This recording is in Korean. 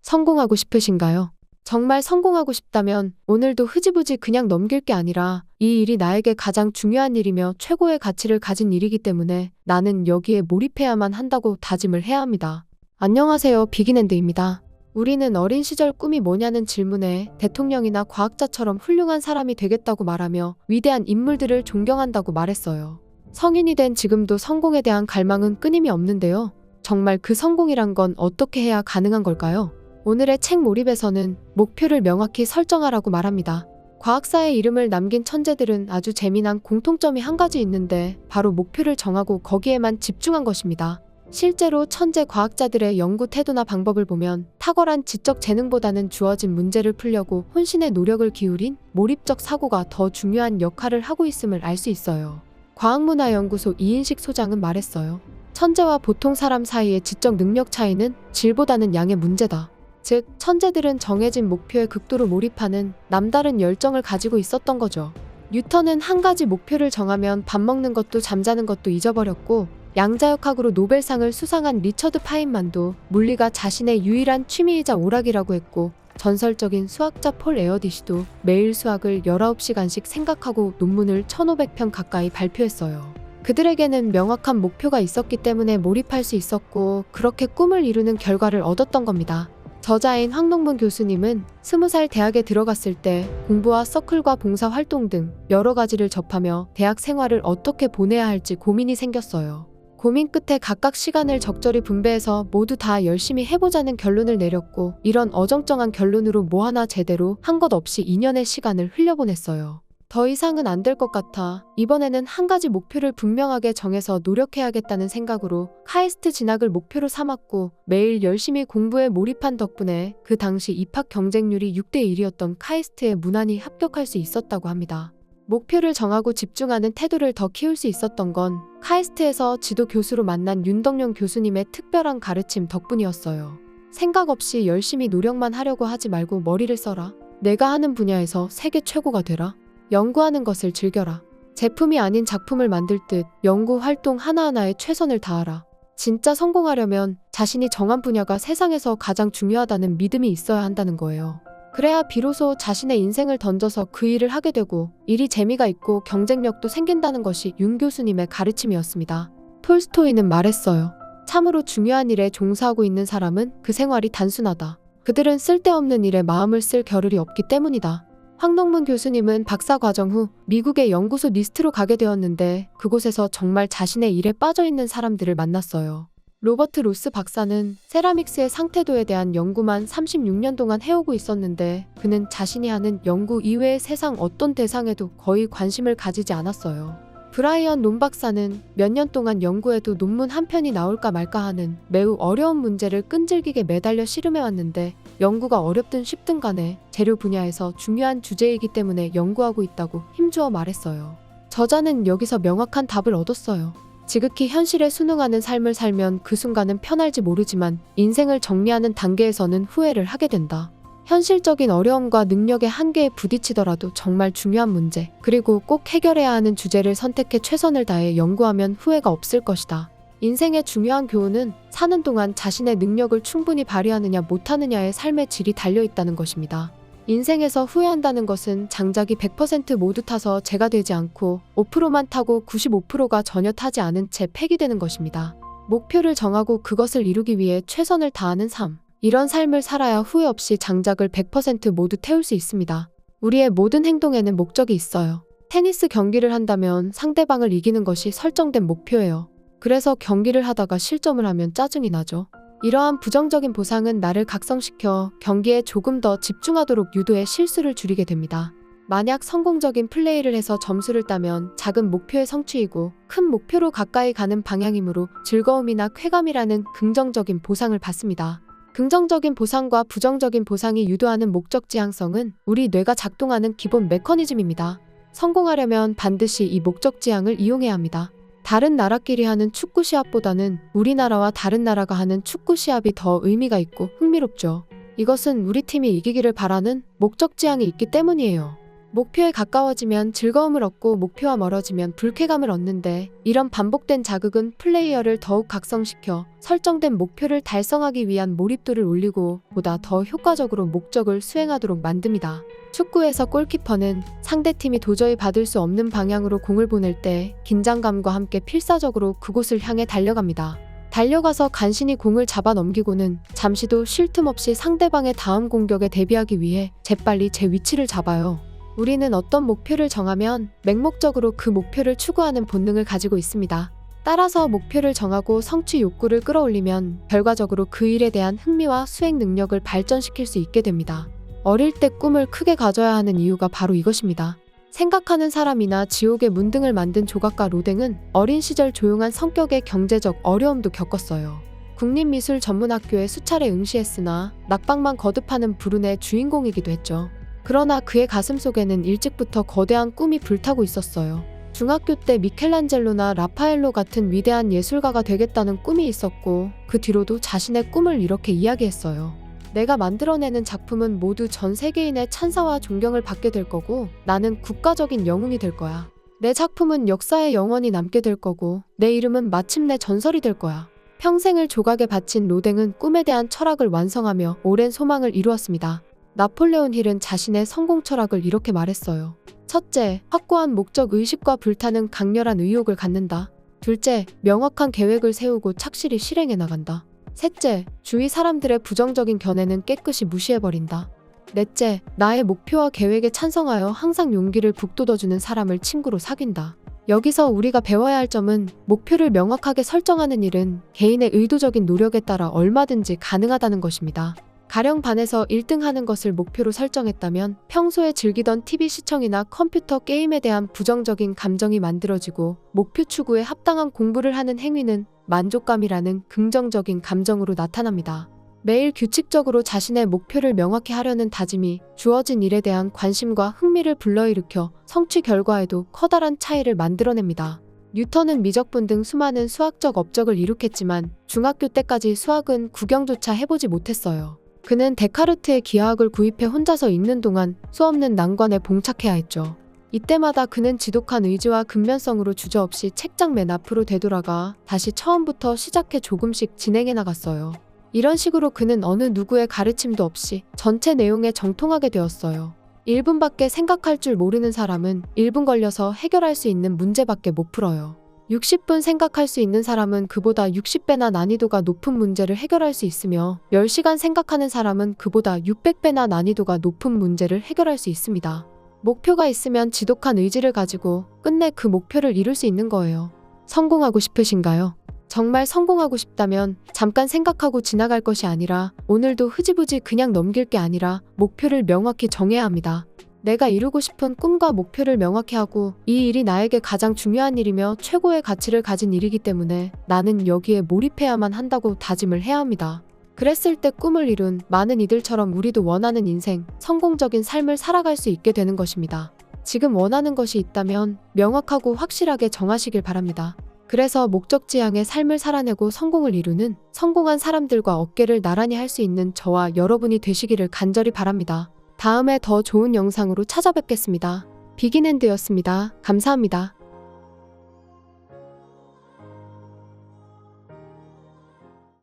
성공하고 싶으신가요? 정말 성공하고 싶다면 오늘도 흐지부지 그냥 넘길 게 아니라 이 일이 나에게 가장 중요한 일이며 최고의 가치를 가진 일이기 때문에 나는 여기에 몰입해야만 한다고 다짐을 해야 합니다. 안녕하세요, 비긴엔드입니다. 우리는 어린 시절 꿈이 뭐냐는 질문에 대통령이나 과학자처럼 훌륭한 사람이 되겠다고 말하며 위대한 인물들을 존경한다고 말했어요. 성인이 된 지금도 성공에 대한 갈망은 끊임이 없는데요. 정말 그 성공이란 건 어떻게 해야 가능한 걸까요? 오늘의 책 몰입에서는 목표를 명확히 설정하라고 말합니다. 과학사의 이름을 남긴 천재들은 아주 재미난 공통점이 한 가지 있는데 바로 목표를 정하고 거기에만 집중한 것입니다. 실제로 천재 과학자들의 연구 태도나 방법을 보면 탁월한 지적 재능보다는 주어진 문제를 풀려고 혼신의 노력을 기울인 몰입적 사고가 더 중요한 역할을 하고 있음을 알 수 있어요. 과학문화연구소 이인식 소장은 말했어요. 천재와 보통 사람 사이의 지적 능력 차이는 질보다는 양의 문제다. 즉, 천재들은 정해진 목표에 극도로 몰입하는 남다른 열정을 가지고 있었던 거죠. 뉴턴은 한 가지 목표를 정하면 밥 먹는 것도 잠자는 것도 잊어버렸고, 양자역학으로 노벨상을 수상한 리처드 파인만도 물리가 자신의 유일한 취미이자 오락이라고 했고, 전설적인 수학자 폴 에어디시도 매일 수학을 19시간씩 생각하고 논문을 1500편 가까이 발표했어요. 그들에게는 명확한 목표가 있었기 때문에 몰입할 수 있었고, 그렇게 꿈을 이루는 결과를 얻었던 겁니다. 저자인 황동문 교수님은 20살 대학에 들어갔을 때 공부와 서클과 봉사활동 등 여러 가지를 접하며 대학 생활을 어떻게 보내야 할지 고민이 생겼어요. 고민 끝에 각각 시간을 적절히 분배해서 모두 다 열심히 해보자는 결론을 내렸고, 이런 어정쩡한 결론으로 뭐 하나 제대로 한 것 없이 2년의 시간을 흘려보냈어요. 더 이상은 안 될 것 같아 이번에는 한 가지 목표를 분명하게 정해서 노력해야겠다는 생각으로 카이스트 진학을 목표로 삼았고, 매일 열심히 공부에 몰입한 덕분에 그 당시 입학 경쟁률이 6대1이었던 카이스트에 무난히 합격할 수 있었다고 합니다. 목표를 정하고 집중하는 태도를 더 키울 수 있었던 건 카이스트에서 지도 교수로 만난 윤덕용 교수님의 특별한 가르침 덕분이었어요. 생각 없이 열심히 노력만 하려고 하지 말고 머리를 써라. 내가 하는 분야에서 세계 최고가 되라. 연구하는 것을 즐겨라. 제품이 아닌 작품을 만들 듯 연구 활동 하나하나에 최선을 다하라. 진짜 성공하려면 자신이 정한 분야가 세상에서 가장 중요하다는 믿음이 있어야 한다는 거예요. 그래야 비로소 자신의 인생을 던져서 그 일을 하게 되고 일이 재미가 있고 경쟁력도 생긴다는 것이 윤 교수님의 가르침이었습니다. 톨스토이는 말했어요. 참으로 중요한 일에 종사하고 있는 사람은 그 생활이 단순하다. 그들은 쓸데없는 일에 마음을 쓸 겨를이 없기 때문이다. 황동문 교수님은 박사 과정 후 미국의 연구소 니스트로 가게 되었는데 그곳에서 정말 자신의 일에 빠져있는 사람들을 만났어요. 로버트 로스 박사는 세라믹스의 상태도에 대한 연구만 36년 동안 해오고 있었는데 그는 자신이 하는 연구 이외의 세상 어떤 대상에도 거의 관심을 가지지 않았어요. 브라이언 론 박사는 몇 년 동안 연구해도 논문 한 편이 나올까 말까 하는 매우 어려운 문제를 끈질기게 매달려 씨름해왔는데 연구가 어렵든 쉽든 간에 재료 분야에서 중요한 주제이기 때문에 연구하고 있다고 힘주어 말했어요. 저자는 여기서 명확한 답을 얻었어요. 지극히 현실에 순응하는 삶을 살면 그 순간은 편할지 모르지만 인생을 정리하는 단계에서는 후회를 하게 된다. 현실적인 어려움과 능력의 한계에 부딪히더라도 정말 중요한 문제, 그리고 꼭 해결해야 하는 주제를 선택해 최선을 다해 연구하면 후회가 없을 것이다. 인생의 중요한 교훈은 사는 동안 자신의 능력을 충분히 발휘하느냐 못하느냐의 삶의 질이 달려있다는 것입니다. 인생에서 후회한다는 것은 장작이 100% 모두 타서 재가 되지 않고 5%만 타고 95%가 전혀 타지 않은 채 폐기되는 것입니다. 목표를 정하고 그것을 이루기 위해 최선을 다하는 삶. 이런 삶을 살아야 후회 없이 장작을 100% 모두 태울 수 있습니다. 우리의 모든 행동에는 목적이 있어요. 테니스 경기를 한다면 상대방을 이기는 것이 설정된 목표예요. 그래서 경기를 하다가 실점을 하면 짜증이 나죠. 이러한 부정적인 보상은 나를 각성시켜 경기에 조금 더 집중하도록 유도해 실수를 줄이게 됩니다. 만약 성공적인 플레이를 해서 점수를 따면 작은 목표의 성취이고 큰 목표로 가까이 가는 방향이므로 즐거움이나 쾌감이라는 긍정적인 보상을 받습니다. 긍정적인 보상과 부정적인 보상이 유도하는 목적 지향성은 우리 뇌가 작동하는 기본 메커니즘입니다. 성공하려면 반드시 이 목적 지향을 이용해야 합니다. 다른 나라끼리 하는 축구 시합보다는 우리나라와 다른 나라가 하는 축구 시합이 더 의미가 있고 흥미롭죠. 이것은 우리 팀이 이기기를 바라는 목적 지향이 있기 때문이에요. 목표에 가까워지면 즐거움을 얻고 목표와 멀어지면 불쾌감을 얻는데, 이런 반복된 자극은 플레이어를 더욱 각성시켜 설정된 목표를 달성하기 위한 몰입도를 올리고 보다 더 효과적으로 목적을 수행하도록 만듭니다. 축구에서 골키퍼는 상대팀이 도저히 받을 수 없는 방향으로 공을 보낼 때 긴장감과 함께 필사적으로 그곳을 향해 달려갑니다. 달려가서 간신히 공을 잡아 넘기고는 잠시도 쉴 틈 없이 상대방의 다음 공격에 대비하기 위해 재빨리 제 위치를 잡아요. 우리는 어떤 목표를 정하면 맹목적으로 그 목표를 추구하는 본능을 가지고 있습니다. 따라서 목표를 정하고 성취 욕구를 끌어올리면 결과적으로 그 일에 대한 흥미와 수행 능력을 발전시킬 수 있게 됩니다. 어릴 때 꿈을 크게 가져야 하는 이유가 바로 이것입니다. 생각하는 사람이나 지옥의 문등을 만든 조각가 로댕은 어린 시절 조용한 성격에 경제적 어려움도 겪었어요. 국립미술전문학교에 수차례 응시했으나 낙방만 거듭하는 불운의 주인공이기도 했죠. 그러나 그의 가슴 속에는 일찍부터 거대한 꿈이 불타고 있었어요. 중학교 때 미켈란젤로나 라파엘로 같은 위대한 예술가가 되겠다는 꿈이 있었고, 그 뒤로도 자신의 꿈을 이렇게 이야기했어요. 내가 만들어내는 작품은 모두 전 세계인의 찬사와 존경을 받게 될 거고, 나는 국가적인 영웅이 될 거야. 내 작품은 역사에 영원히 남게 될 거고, 내 이름은 마침내 전설이 될 거야. 평생을 조각에 바친 로댕은 꿈에 대한 철학을 완성하며 오랜 소망을 이루었습니다. 나폴레온 힐은 자신의 성공 철학을 이렇게 말했어요. 첫째, 확고한 목적 의식과 불타는 강렬한 의욕을 갖는다. 둘째, 명확한 계획을 세우고 착실히 실행해 나간다. 셋째, 주위 사람들의 부정적인 견해는 깨끗이 무시해버린다. 넷째, 나의 목표와 계획에 찬성하여 항상 용기를 북돋워주는 사람을 친구로 사귄다. 여기서 우리가 배워야 할 점은 목표를 명확하게 설정하는 일은 개인의 의도적인 노력에 따라 얼마든지 가능하다는 것입니다. 가령 반에서 1등 하는 것을 목표로 설정했다면 평소에 즐기던 TV 시청이나 컴퓨터 게임에 대한 부정적인 감정이 만들어지고, 목표 추구에 합당한 공부를 하는 행위는 만족감이라는 긍정적인 감정으로 나타납니다. 매일 규칙적으로 자신의 목표를 명확히 하려는 다짐이 주어진 일에 대한 관심과 흥미를 불러일으켜 성취 결과에도 커다란 차이를 만들어냅니다. 뉴턴은 미적분 등 수많은 수학적 업적을 이룩했지만 중학교 때까지 수학은 구경조차 해보지 못했어요. 그는 데카르트의 기하학을 구입해 혼자서 읽는 동안 수없는 난관에 봉착해야 했죠. 이때마다 그는 지독한 의지와 근면성으로 주저없이 책장 맨 앞으로 되돌아가 다시 처음부터 시작해 조금씩 진행해 나갔어요. 이런 식으로 그는 어느 누구의 가르침도 없이 전체 내용에 정통하게 되었어요. 1분밖에 생각할 줄 모르는 사람은 1분 걸려서 해결할 수 있는 문제밖에 못 풀어요. 60분 생각할 수 있는 사람은 그보다 60배나 난이도가 높은 문제를 해결할 수 있으며, 10시간 생각하는 사람은 그보다 600배나 난이도가 높은 문제를 해결할 수 있습니다. 목표가 있으면 지독한 의지를 가지고 끝내 그 목표를 이룰 수 있는 거예요. 성공하고 싶으신가요? 정말 성공하고 싶다면 잠깐 생각하고 지나갈 것이 아니라, 오늘도 흐지부지 그냥 넘길 게 아니라 목표를 명확히 정해야 합니다. 내가 이루고 싶은 꿈과 목표를 명확히 하고, 이 일이 나에게 가장 중요한 일이며 최고의 가치를 가진 일이기 때문에 나는 여기에 몰입해야만 한다고 다짐을 해야 합니다. 그랬을 때 꿈을 이룬 많은 이들처럼 우리도 원하는 인생, 성공적인 삶을 살아갈 수 있게 되는 것입니다. 지금 원하는 것이 있다면 명확하고 확실하게 정하시길 바랍니다. 그래서 목적지향의 삶을 살아내고 성공을 이루는 성공한 사람들과 어깨를 나란히 할 수 있는 저와 여러분이 되시기를 간절히 바랍니다. 다음에 더 좋은 영상으로 찾아뵙겠습니다. 비긴앤드였습니다. 감사합니다.